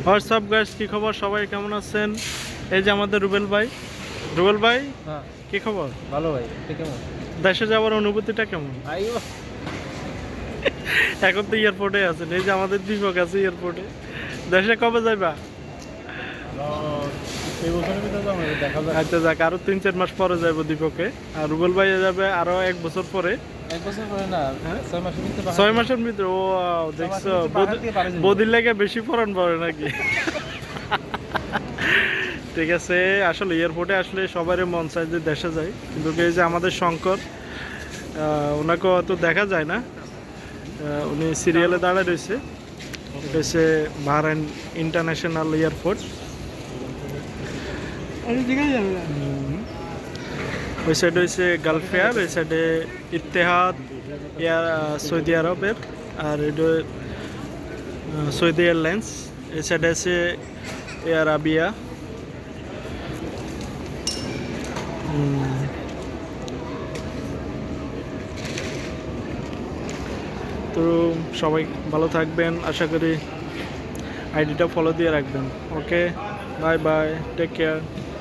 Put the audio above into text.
WhatsApp guys, কি খবর? সবাই কেমন আছেন? এই যে আমাদের রুবেল ভাই। রুবেল ভাই, হ্যাঁ, কি খবর? ভালো ভাই। তুই কেমন? দেশে যাওয়ার অনুভূতিটা কেমন? আইও, এখন তো এয়ারপোর্টে আছেন। এই যে আমাদের দীপক আছে এয়ারপোর্টে। দেশে কবে যাইবা? এই বছরের ভিতরে যাবো, দেখা যাক। আচ্ছা যাক, আরো 3-4 মাস পরে যাবো দীপকে। আর রুবেল ভাই যাবে আরো 1 বছর পরে। এক বছর পরে না, হ্যাঁ? 6 মাসের ভিতরে 6 মাসের ভিতরে। ও ওয়াও, দেখছো বদির লেগে বেশি ফরন পড়ে নাকি? ঠিক আছে, আসলে এয়ারপোর্টে আসলে সবারই মন চায় যে দেশে যায়, কিন্তু এই যে আমাদের শঙ্কর, ওনাকে অত দেখা যায় না। উনি সিরিয়ালে দাঁড়ায় রয়েছে। এটা হচ্ছে বাহরাইন ইন্টারন্যাশনাল এয়ারপোর্ট। ওই সাইডে হচ্ছে গালফ এয়ার, এই সাইডে ইত্তেহাদ এয়ার, সৌদি আরবের। আর এটা সৌদি এয়ারলাইন্স। এই সাইডে আছে এয়ার আরাবিয়া। তো সবাই ভালো থাকবেন, আশা করি আইডিটা ফলো দিয়ে রাখবেন। ওকে, বাই বাই, টেক কেয়ার।